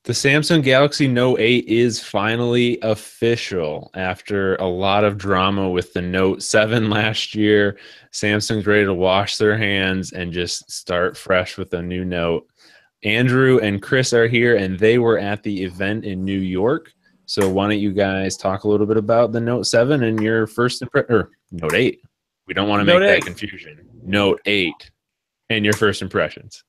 The Samsung Galaxy Note 8 is finally official after a lot of drama with the Note 7 last year. Samsung's ready to wash their hands and just start fresh with a new Note. Andrew and Chris are here, and they were at the event in New York. So why don't you guys talk a little bit about the Note 7 and your first impression, or Note 8? We don't want to Note make that 8. confusion. Note 8 and your first impressions.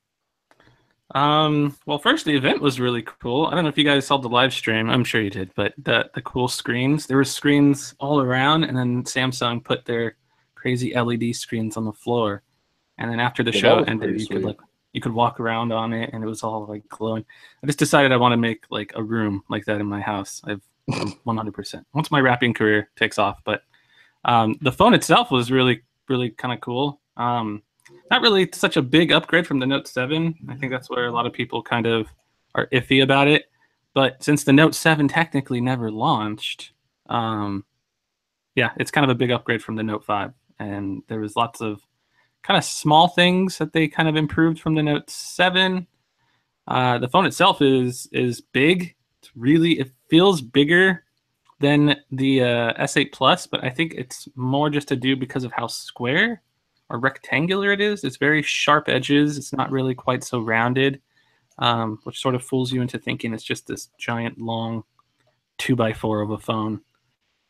Well, first, the event was really cool. I don't know if you guys saw the live stream. I'm sure you did, but the cool screens. There were screens all around, and then Samsung put their crazy LED screens on the floor. And then after the Yeah, that show was ended, pretty sweet. you could walk around on it, and it was all like glowing. I just decided I want to make like a room like that in my house. I'm 100%. Once my rapping career takes off, but the phone itself was really really kind of cool. Not really such a big upgrade from the Note 7. I think that's where a lot of people kind of are iffy about it. But since the Note 7 technically never launched, yeah, it's kind of a big upgrade from the Note 5. And there was lots of kind of small things that they kind of improved from the Note 7. The phone itself is big. It feels bigger than the S8 Plus, but I think it's more just to do because of how square or rectangular it is. It's very sharp edges. It's not really quite so rounded, which sort of fools you into thinking it's just this giant, long 2x4 of a phone.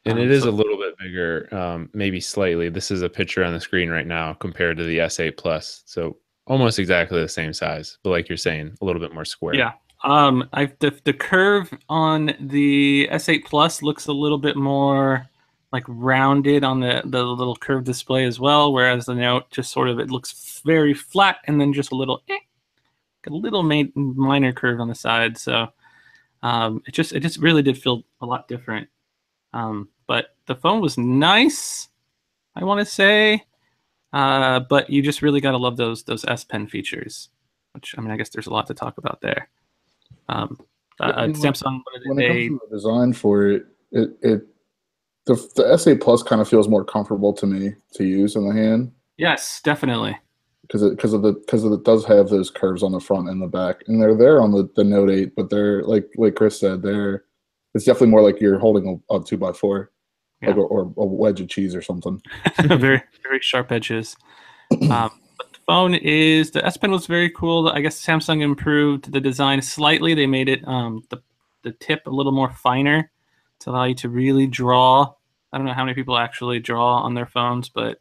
And it is So a little bit bigger, maybe slightly. This is a picture on the screen right now compared to the S8 Plus. So almost exactly the same size, but like you're saying, a little bit more square. yeah, the curve on the S8 Plus looks a little bit more like rounded on the little curved display as well, whereas the Note just sort of it looks very flat and then just a little minor curve on the side. So it just really did feel a lot different. But the phone was nice, I want to say. But you just really got to love those S Pen features, which I mean, I guess there's a lot to talk about there. Um, Yeah, I mean, Samsung, when it comes to the design for it, the S8 Plus kind of feels more comfortable to me to use in the hand yes, definitely. because it does have those curves on the front and the back, and they're there on the Note 8, but they're like Chris said, it's definitely more like you're holding a 2x4, Yeah. like or a wedge of cheese or something. Very very sharp edges. But the phone the S Pen was very cool. I guess Samsung improved the design slightly. They made it the tip a little more finer to allow you to really draw. I don't know how many people actually draw on their phones, but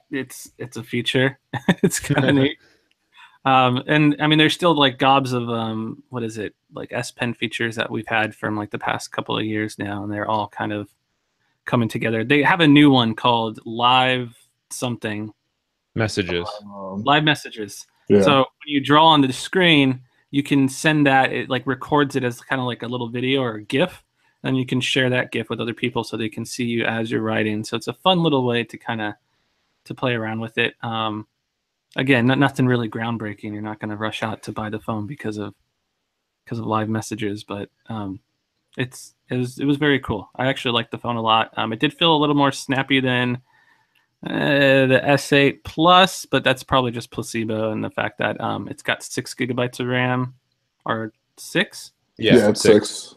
it's a feature. It's kind of neat. And I mean, there's still like gobs of what is it, like S Pen features that we've had from like the past couple of years now, and they're all kind of coming together. They have a new one called Live something, Messages. Live Messages. Yeah. So when you draw on the screen, you can send that. It like records it as kind of like a little video or a GIF, and you can share that GIF with other people so they can see you as you're writing. So it's a fun little way to kind of to play around with it. Again, nothing really groundbreaking. You're not going to rush out to buy the phone because of live messages, but it was very cool. I actually liked the phone a lot. It did feel a little more snappy than the S8 Plus, but that's probably just placebo and the fact that it's got 6 GB of RAM, or six. Yeah, it's 6.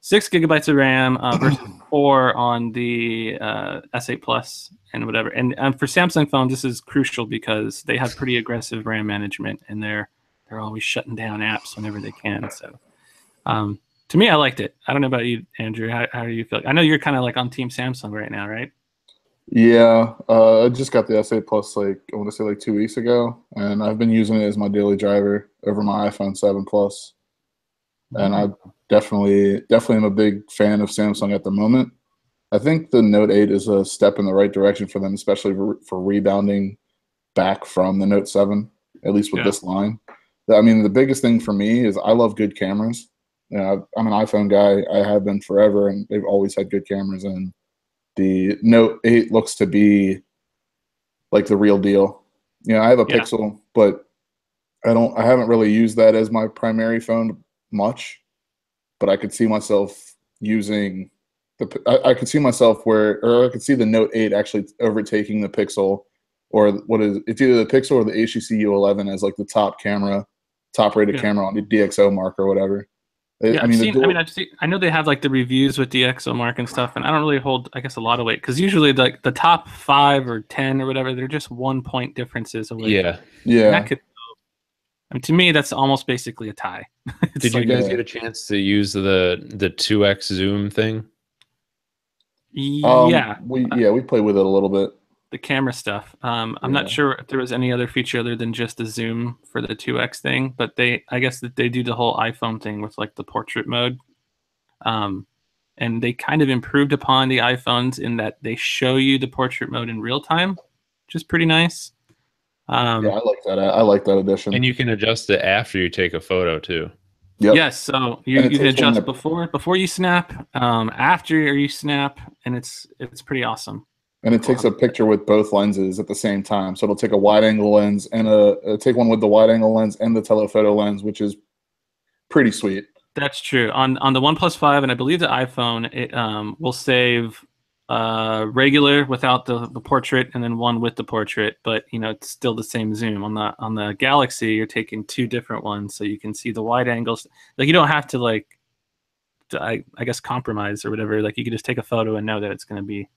6 GB of RAM versus 4 on the S8 Plus and whatever. And for Samsung phones, this is crucial because they have pretty aggressive RAM management, and they're always shutting down apps whenever they can. So to me, I liked it. I don't know about you, Andrew. How do you feel? I know you're kind of like on Team Samsung right now, right? Yeah, I just got the S8 Plus I want to say like 2 weeks ago, and I've been using it as my daily driver over my iPhone 7 Plus, and I definitely am a big fan of Samsung at the moment. I think the Note 8 is a step in the right direction for them, especially for rebounding back from the Note 7, at least with this line. I mean, the biggest thing for me is I love good cameras. You know, I'm an iPhone guy. I have been forever, and they've always had good cameras, and the Note 8 looks to be like the real deal. You know, I have a Pixel, but I haven't really used that as my primary phone much, but I could see myself using I could see myself I could see the Note 8 actually overtaking the Pixel, or it's either the Pixel or the HTC U11 as like the top camera top-rated Yeah. camera on the DxO Mark or whatever. Yeah, I mean, I know they have like the reviews with the EXO mark and stuff, and I don't really hold, I guess, a lot of weight because usually like the top 5 or 10 or whatever, they're just 1 point differences away. Yeah. And that yeah, could, I mean, to me, that's almost basically a tie. It's Did you like, guys Yeah. get a chance to use the 2x zoom thing? yeah, we play with it a little bit. the camera stuff. I'm not Yeah. sure if there was any other feature other than just the zoom for the 2x thing, but I guess that they do the whole iPhone thing with like the portrait mode. Um, and they kind of improved upon the iPhones in that they show you the portrait mode in real time, which is pretty nice. Yeah, I like that. I like that addition. And you can adjust it after you take a photo too. Yep. Yes, so And it you can takes one adjust that- before you snap, after you snap, and it's pretty awesome. And it takes a picture with both lenses at the same time. So it'll take a wide angle lens and take one with the wide angle lens and the telephoto lens, which is pretty sweet. That's true. On the OnePlus 5 and I believe the iPhone, it will save regular without the portrait and then one with the portrait, but you know it's still the same zoom. On the Galaxy, you're taking 2 different ones, so you can see the wide angles. Like you don't have to I guess compromise or whatever. Like you can just take a photo and know that it's gonna be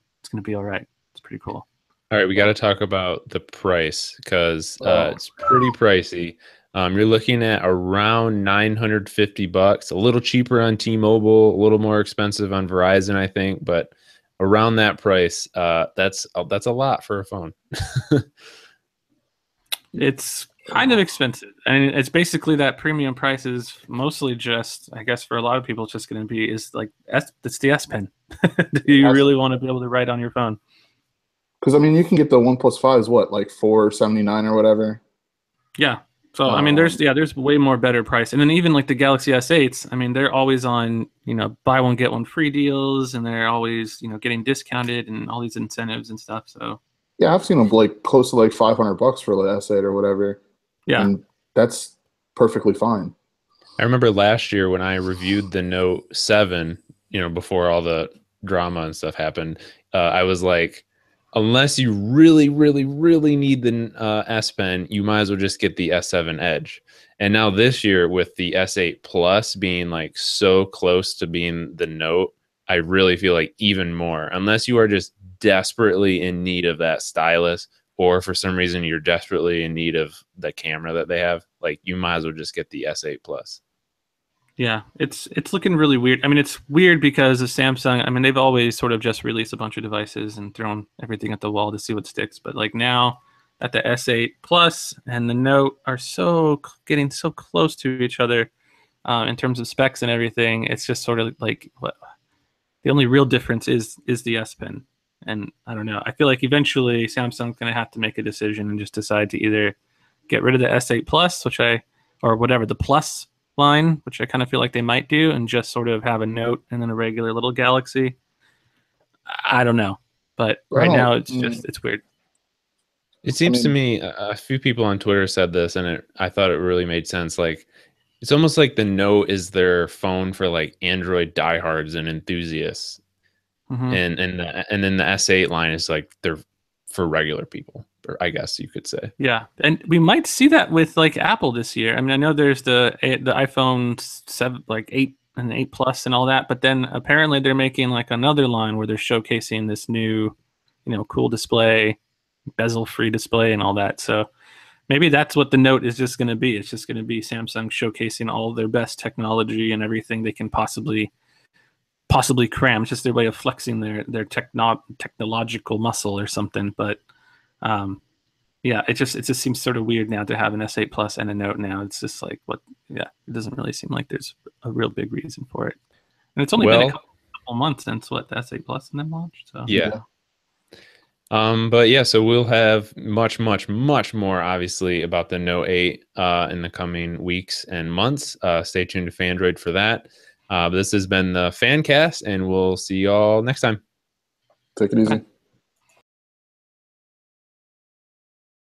all right. It's pretty cool. All right, we got to talk about the price because it's pretty pricey. You're looking at around $950, a little cheaper on T-Mobile, a little more expensive on Verizon, I think, but around that price, that's a lot for a phone. It's kind of expensive. I mean, it's basically that premium price is mostly just, I guess, for a lot of people, it's just going to be it's the S Pen. Do you really want to be able to write on your phone? Because I mean, you can get the OnePlus 5s, what, like $479 or whatever. Yeah. So I mean, there's way more better price, and then even like the Galaxy S8s. I mean, they're always on buy one get one free deals, and they're always getting discounted and all these incentives and stuff. So Yeah, I've seen them like close to like $500 for the S8 or whatever. yeah, And that's perfectly fine. I remember last year when I reviewed the Note 7, before all the drama and stuff happened, I was like, unless you really, really, really need the S Pen, you might as well just get the S7 Edge. And now this year with the S8 Plus being like so close to being the Note, I really feel like even more, unless you are just desperately in need of that stylus, or for some reason you're desperately in need of the camera that they have, like you might as well just get the S8 Plus. yeah, it's looking really weird. I mean, it's weird because of Samsung. I mean, they've always sort of just released a bunch of devices and thrown everything at the wall to see what sticks. But like now that the S8 Plus and the Note are getting so close to each other in terms of specs and everything, it's just sort of like the only real difference is the S Pen. And I don't know. I feel like eventually Samsung's going to have to make a decision and just decide to either get rid of the S8 Plus, or whatever, the Plus line, which I kind of feel like they might do, and just sort of have a Note and then a regular little Galaxy. I don't know. But right now it's weird. It seems to me a few people on Twitter said this, and I thought it really made sense. Like, it's almost like the Note is their phone for like Android diehards and enthusiasts. And then the S8 line is like they're for regular people, or I guess you could say. Yeah, and we might see that with like Apple this year. I mean, I know there's the iPhone 7, like 8 and 8 Plus and all that, but then apparently they're making like another line where they're showcasing this new, cool display, bezel-free display, and all that. So maybe that's what the Note is just going to be. It's just going to be Samsung showcasing all of their best technology and everything they can possibly cram. It's just their way of flexing their technological muscle or something. But yeah, it just seems sort of weird now to have an S8 Plus and a Note now. It's just like what? Yeah, it doesn't really seem like there's a real big reason for it. And it's only been a couple months since the S8 Plus and then launched. So yeah. But yeah, so we'll have much, much, much more obviously about the Note 8 in the coming weeks and months. Stay tuned to Phandroid for that. This has been the Fancast, and we'll see y'all next time. Take it easy.